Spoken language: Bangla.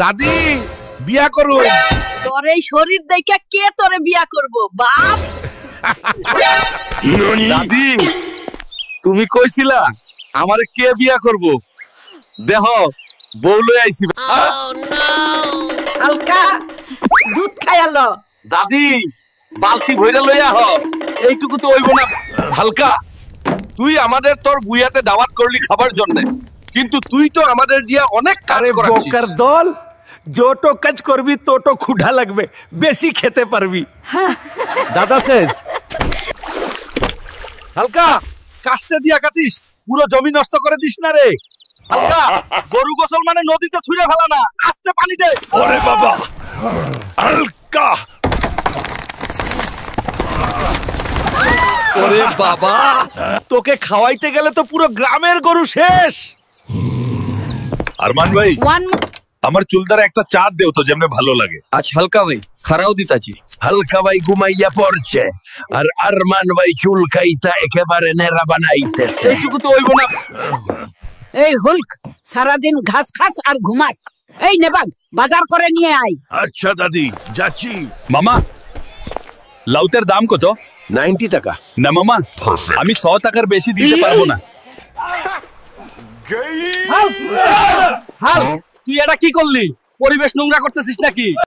দাদি বিয়া করো। তোর এই শরীর দেখে কে তোরে বিয়া করব বাপ? দাদি তুমি কইছিলা আমারে কে বিয়া করব, দেহ বউ লই আইছি। হালকা দুধ খায়ালো। দাদি বালতি ভইরা লইয়া হ, এইটুকু তো হইব না। হালকা তুই আমাদের তোর বুয়াতে দাওয়াত করলি খাবার জন্য, কিন্তু তুই তো আমাদের দিয়া অনেক কাজ করাচ্ছিস। বোকার দল, যত কাজ করবি তত ক্ষুধা লাগবে, বেশি খেতে পারবি। দাদা শেষ। হালকা কাস্তে দিয়া কাটিস, পুরো জমি নষ্ট করে দিস না রে। হালকা গরু গোসল মানে নদীতে ছুঁড়ে ফেলা না, আস্তে পানি দে। ওরে বাবা হালকা, ওরে বাবা তোকে খাওয়াইতে গেলে তো পুরো গ্রামের গরু শেষ। আরমান ভাই ওয়ান আমার চুলদারে একটা চাঁদ দেও তো, যেমনে ভালো লাগে। আজ হালকা ভাই খারাও দিতাছি। হালকা ভাই ঘুমাইয়া পড়ছে আর আরমান ভাই চুলকাইতা একেবারে নেড়া বানাইতেছে। এইটুকু তো হইব না। এই হুলক সারাদিন ঘাস খাস আর ঘুমাস। এই নেবাগ বাজার করে নিয়ে আয়। আচ্ছা দাদি যাচ্ছি। মামা লাউতের দাম কত? 90 টাকা। না মামা আমি 100 টাকার বেশি দিতে পারবো না। হাল তুই এটা কি করলি? পরিবেশ নোংরা করতেছিস নাকি?